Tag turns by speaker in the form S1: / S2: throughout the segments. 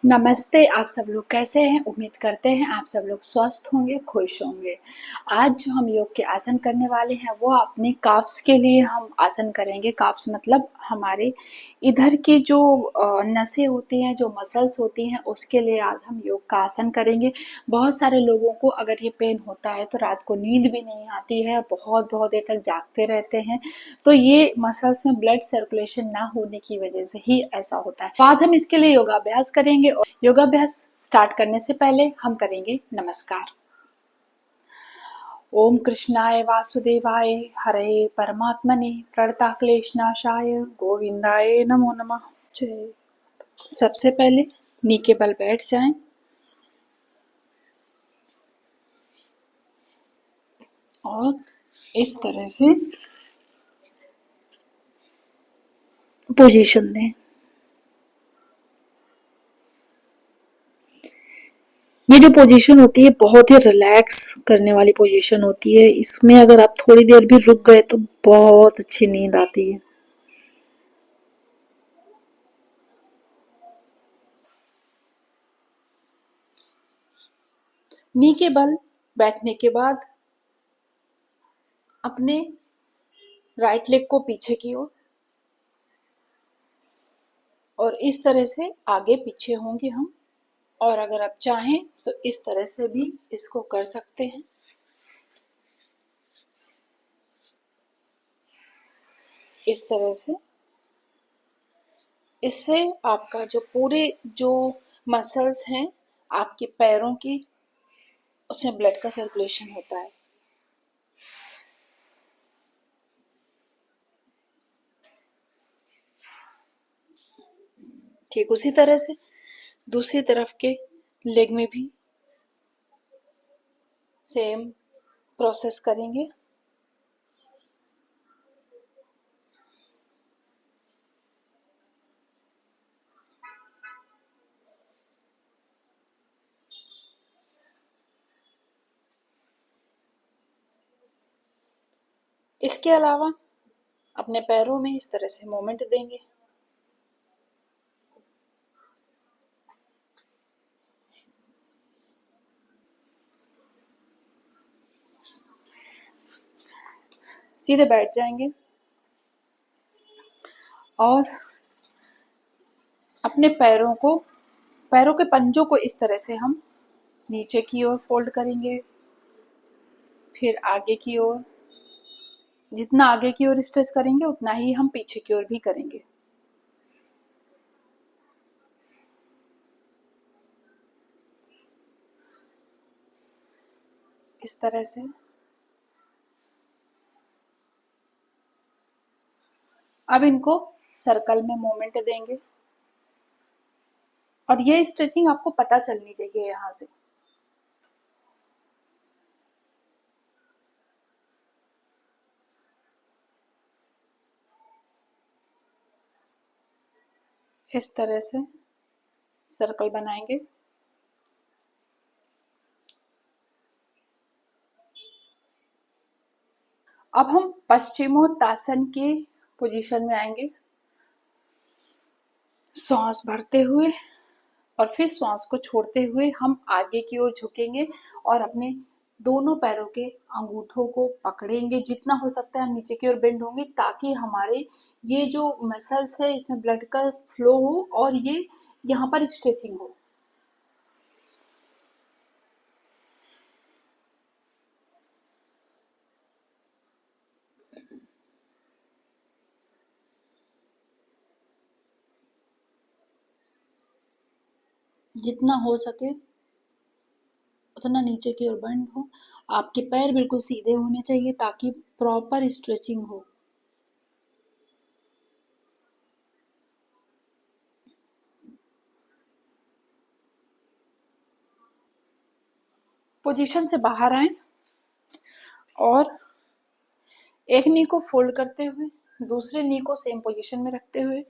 S1: नमस्ते, आप सब लोग कैसे हैं? उम्मीद करते हैं आप सब लोग स्वस्थ होंगे, खुश होंगे। आज जो हम योग के आसन करने वाले हैं वो अपने काफ्स के लिए हम आसन करेंगे। काफ्स मतलब हमारे इधर की जो नसें होती हैं, जो मसल्स होती हैं, उसके लिए आज हम योग का आसन करेंगे। बहुत सारे लोगों को अगर ये पेन होता है तो रात को नींद भी नहीं आती है, बहुत-बहुत देर तक जागते रहते हैं। तो ये मसल्स में ब्लड सर्कुलेशन ना होने की वजह से ही ऐसा होता है। तो आज हम इसके लिए योगाभ्यास करेंगे और योगाभ्यास स्टार्ट करने से पहले हम करेंगे नमस्कार। ओम कृष्णाय वासुदेवाय हरे परमात्मने प्रणताक्लेशनाशाय गोविंदाय नमो नमः। जय। सबसे पहले नी के बल बैठ जाएं और इस तरह से पोजीशन दें। ये जो पोजीशन होती है बहुत ही रिलैक्स करने वाली पोजीशन होती है। इसमें अगर आप थोड़ी देर भी रुक गए तो बहुत अच्छी नींद आती है। नी के बल बैठने के बाद अपने राइट लेग को पीछे की ओर और इस तरह से आगे पीछे होंगे हम। और अगर आप चाहें तो इस तरह से भी इसको कर सकते हैं। इस तरह से इससे आपका जो पूरे जो मसल्स हैं आपके पैरों की, उसमें ब्लड का सर्कुलेशन होता है। ठीक उसी तरह से दूसरी तरफ के लेग में भी सेम प्रोसेस करेंगे। इसके अलावा अपने पैरों में इस तरह से मूवमेंट देंगे। सीधे बैठ जाएंगे और अपने पैरों के पंजों को इस तरह से हम नीचे की ओर फोल्ड करेंगे, फिर आगे की ओर। जितना आगे की ओर स्ट्रेच करेंगे उतना ही हम पीछे की ओर भी करेंगे। इस तरह से अब इनको सर्कल में मूवमेंट देंगे और ये स्ट्रेचिंग आपको पता चलनी चाहिए यहाँ से। इस तरह से सर्कल बनाएंगे। अब हम पश्चिमोत्तासन के पोजीशन में आएंगे। सांस भरते हुए और फिर सांस को छोड़ते हुए हम आगे की ओर झुकेंगे और अपने दोनों पैरों के अंगूठों को पकड़ेंगे। जितना हो सकता है हम नीचे की ओर बेंड होंगे ताकि हमारे ये जो मसल्स है इसमें ब्लड का फ्लो हो और ये यहाँ पर स्ट्रेचिंग हो। जितना हो सके उतना नीचे की ओर बेंड हो। आपके पैर बिल्कुल सीधे होने चाहिए ताकि प्रॉपर स्ट्रेचिंग हो। पोजीशन से बाहर आए और एक नी को फोल्ड करते हुए दूसरे नी को सेम पोजीशन में रखते हुए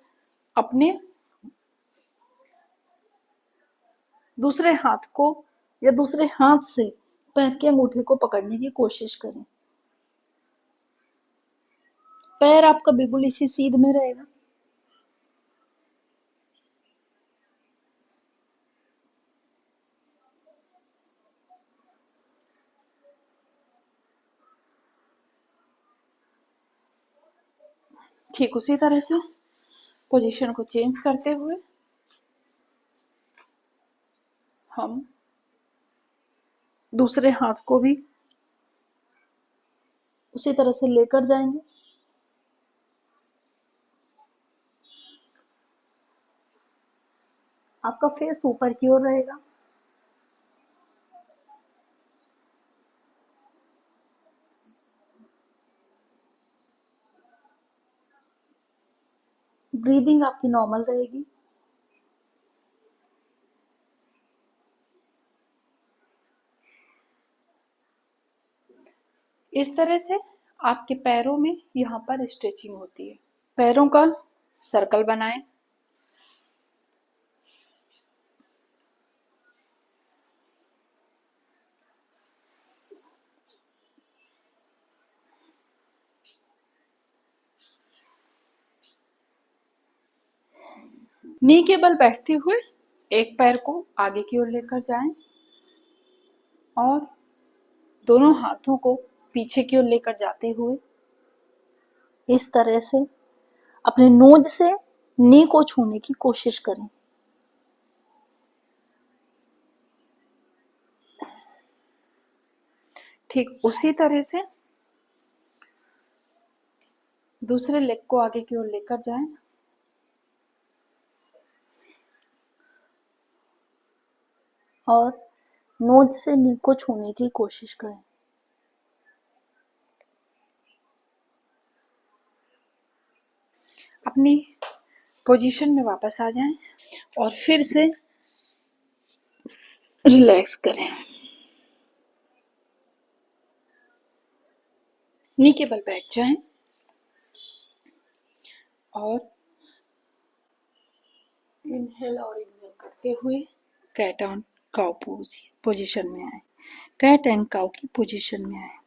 S1: अपने दूसरे हाथ को या दूसरे हाथ से पैर के अंगूठे को पकड़ने की कोशिश करें। पैर आपका बिल्कुल इसी सीध में रहेगा। ठीक उसी तरह से पोजीशन को चेंज करते हुए हम दूसरे हाथ को भी उसी तरह से लेकर जाएंगे। आपका फेस ऊपर की ओर रहेगा। ब्रीदिंग आपकी नॉर्मल रहेगी। इस तरह से आपके पैरों में यहाँ पर स्ट्रेचिंग होती है। पैरों का सर्कल बनाएं। नी के बल बैठते हुए एक पैर को आगे की ओर लेकर जाएं और दोनों हाथों को पीछे की ओर लेकर जाते हुए इस तरह से अपने नोज से नी को छूने की कोशिश करें। ठीक उसी तरह से दूसरे लेग को आगे की ओर लेकर जाएं और नोज से नी को छूने की कोशिश करें। अपनी पोजीशन में वापस आ जाएं और फिर से रिलैक्स करें। नी के बल बैठ जाएं और इनहेल और एक्सहेल करते हुए कैट एंड काउ पोजीशन में आए। कैट एंड काउ की पोजीशन में आए।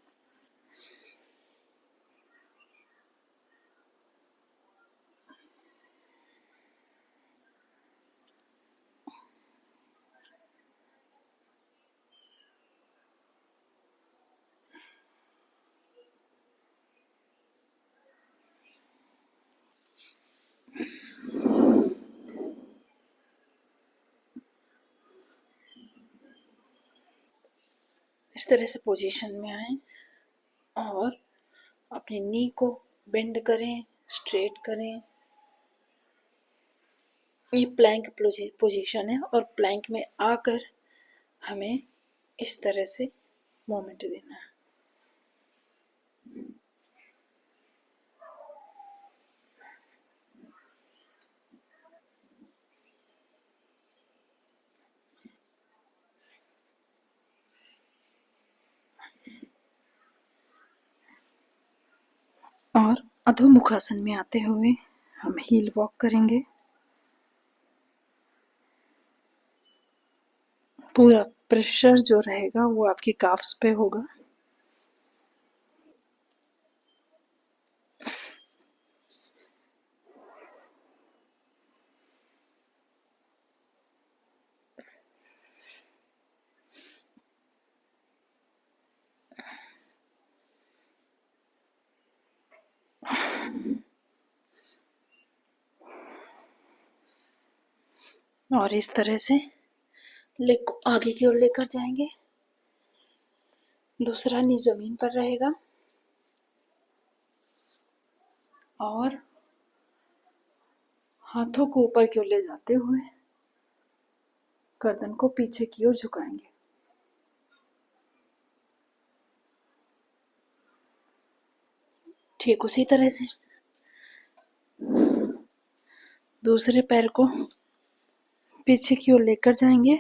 S1: इस तरह से पोजीशन में आए और अपनी नी को बेंड करें, स्ट्रेट करें। ये प्लैंक पोजीशन है और प्लैंक में आकर हमें इस तरह से मूवमेंट देना है। और अधोमुखासन में आते हुए हम हील वॉक करेंगे। पूरा प्रेशर जो रहेगा वो आपकी काफ्स पे होगा। और इस तरह से लेग को आगे की ओर लेकर जाएंगे। दूसरा नी जमीन पर रहेगा और हाथों को ऊपर की ओर ले जाते हुए गर्दन को पीछे की ओर झुकाएंगे। ठीक उसी तरह से दूसरे पैर को पीछे की ओर लेकर जाएंगे।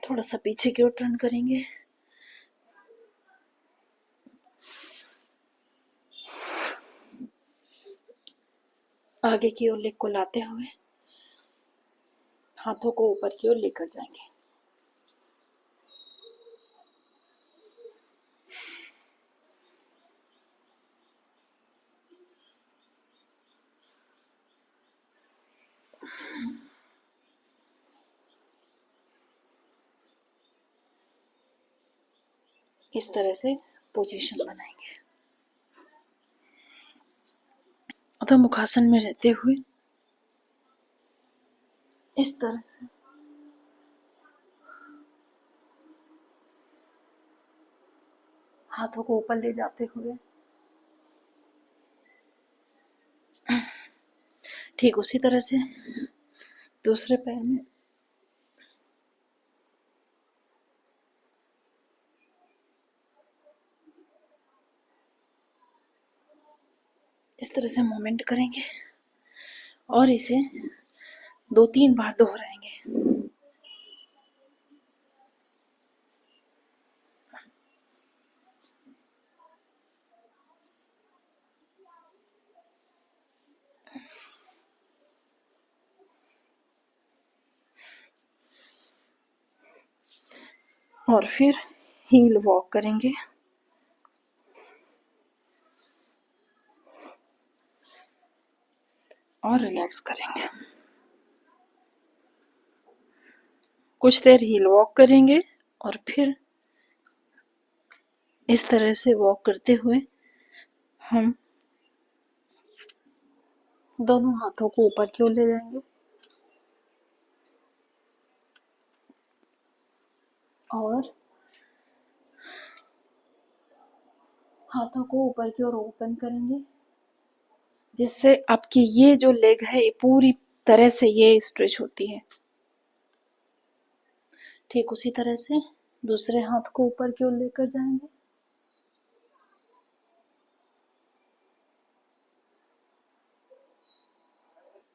S1: थोड़ा सा पीछे की ओर टर्न करेंगे। आगे की ओर लेग को लाते हुए हाथों को ऊपर की ओर लेकर जाएंगे। इस तरह से पोजीशन बनाएंगे। अतः मुखासन में रहते हुए इस तरह से हाथों को ऊपर ले जाते हुए ठीक उसी तरह से दूसरे पैर में इस तरह से मूवमेंट करेंगे और इसे 2-3 बार दोहराएंगे। और फिर हील वॉक करेंगे और रिलैक्स करेंगे। कुछ देर हील वॉक करेंगे और फिर इस तरह से वॉक करते हुए हम दोनों हाथों को ऊपर की ओर ले जाएंगे और हाथों को ऊपर की ओर ओपन करेंगे, जिससे आपकी ये जो लेग है ये पूरी तरह से ये स्ट्रेच होती है। ठीक उसी तरह से दूसरे हाथ को ऊपर की ओर लेकर जाएंगे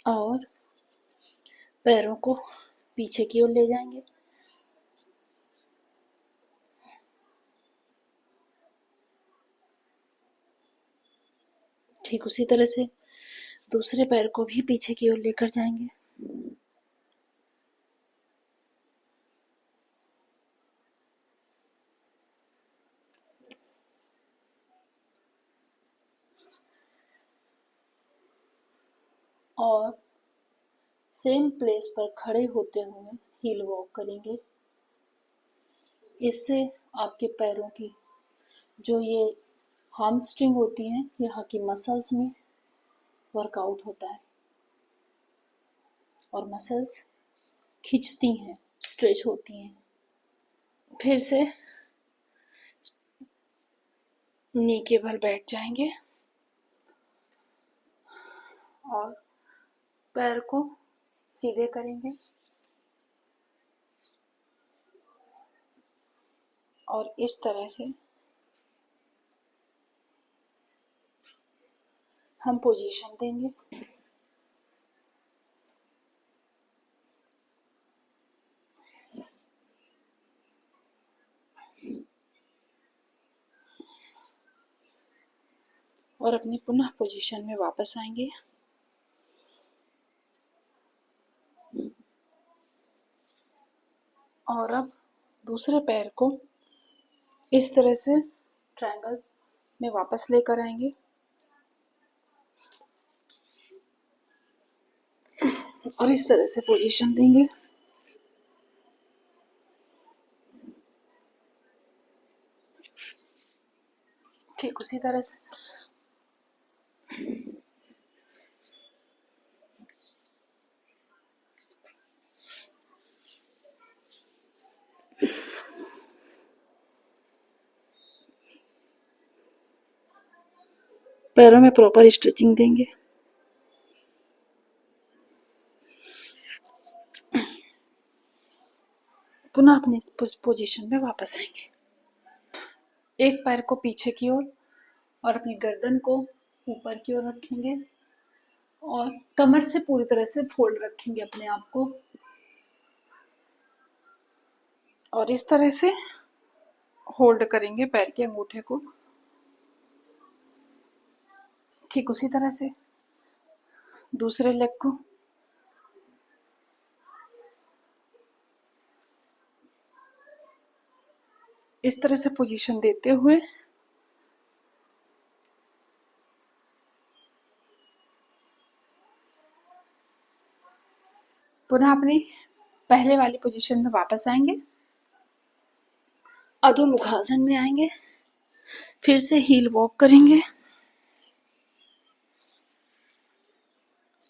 S1: और पैरों को पीछे की ओर ले जाएंगे। ठीक उसी तरह से दूसरे पैर को भी पीछे की ओर लेकर जाएंगे और सेम प्लेस पर खड़े होते हुए हील वॉक करेंगे। इससे आपके पैरों की जो ये हैमस्ट्रिंग होती हैं यहाँ की मसल्स में वर्कआउट होता है और मसल्स खिंचती हैं, स्ट्रेच होती हैं। फिर से नी के बल बैठ जाएंगे और पैर को सीधे करेंगे और इस तरह से हम पोजीशन देंगे। और अपनी पुनः पोजीशन में वापस आएंगे और अब दूसरे पैर को इस तरह से ट्रायंगल में वापस लेकर आएंगे और इस तरह से पोजीशन देंगे। ठीक उसी तरह से पैरों में प्रॉपर स्ट्रेचिंग देंगे। पुनः अपनी पोजीशन में वापस आएंगे। एक पैर को पीछे की ओर और अपनी गर्दन को ऊपर की ओर रखेंगे और कमर से पूरी तरह से फोल्ड रखेंगे अपने आप को और इस तरह से होल्ड करेंगे पैर के अंगूठे को। ठीक उसी तरह से दूसरे लेग को इस तरह से पोजीशन देते हुए पुनः अपनी पहले वाली पोजीशन में वापस आएंगे अधोमुखासन में आएंगे, फिर से हील वॉक करेंगे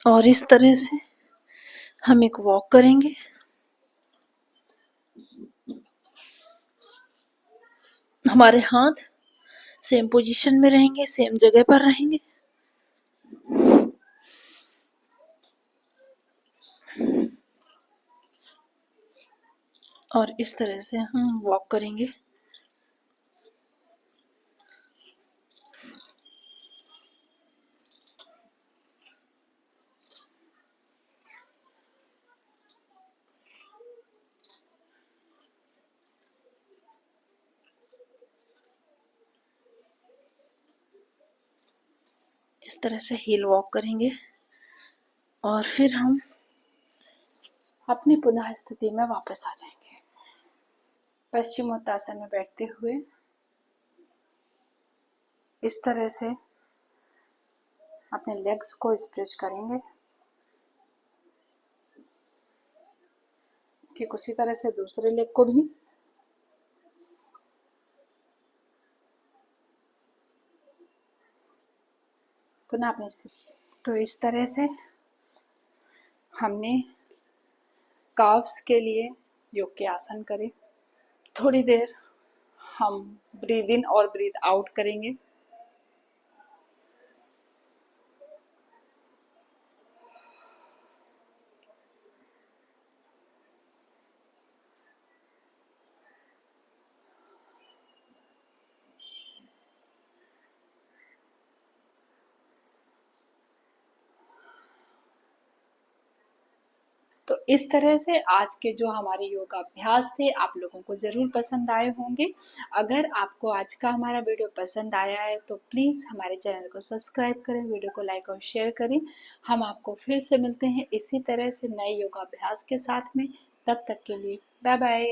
S1: और इस तरह से हम एक वॉक करेंगे। हमारे हाथ सेम पोजीशन में रहेंगे, सेम जगह पर रहेंगे। और इस तरह से हम वॉक करेंगे। इस तरह से हील वॉक करेंगे और फिर हम अपनी पुनः स्थिति में वापस आ जाएंगे। पश्चिमोत्तासन में बैठते हुए इस तरह से अपने लेग्स को स्ट्रेच करेंगे। ठीक उसी तरह से दूसरे लेग को भी। पुनः अपनी स्थिति। तो इस तरह से हमने काफ्स के लिए योग के आसन करे। थोड़ी देर हम ब्रीद इन और ब्रीद आउट करेंगे। तो इस तरह से आज के जो हमारे योगाभ्यास थे आप लोगों को ज़रूर पसंद आए होंगे। अगर आपको आज का हमारा वीडियो पसंद आया है तो प्लीज़ हमारे चैनल को सब्सक्राइब करें, वीडियो को लाइक और शेयर करें। हम आपको फिर से मिलते हैं इसी तरह से नए योगाभ्यास के साथ में। तब तक के लिए बाय बाय।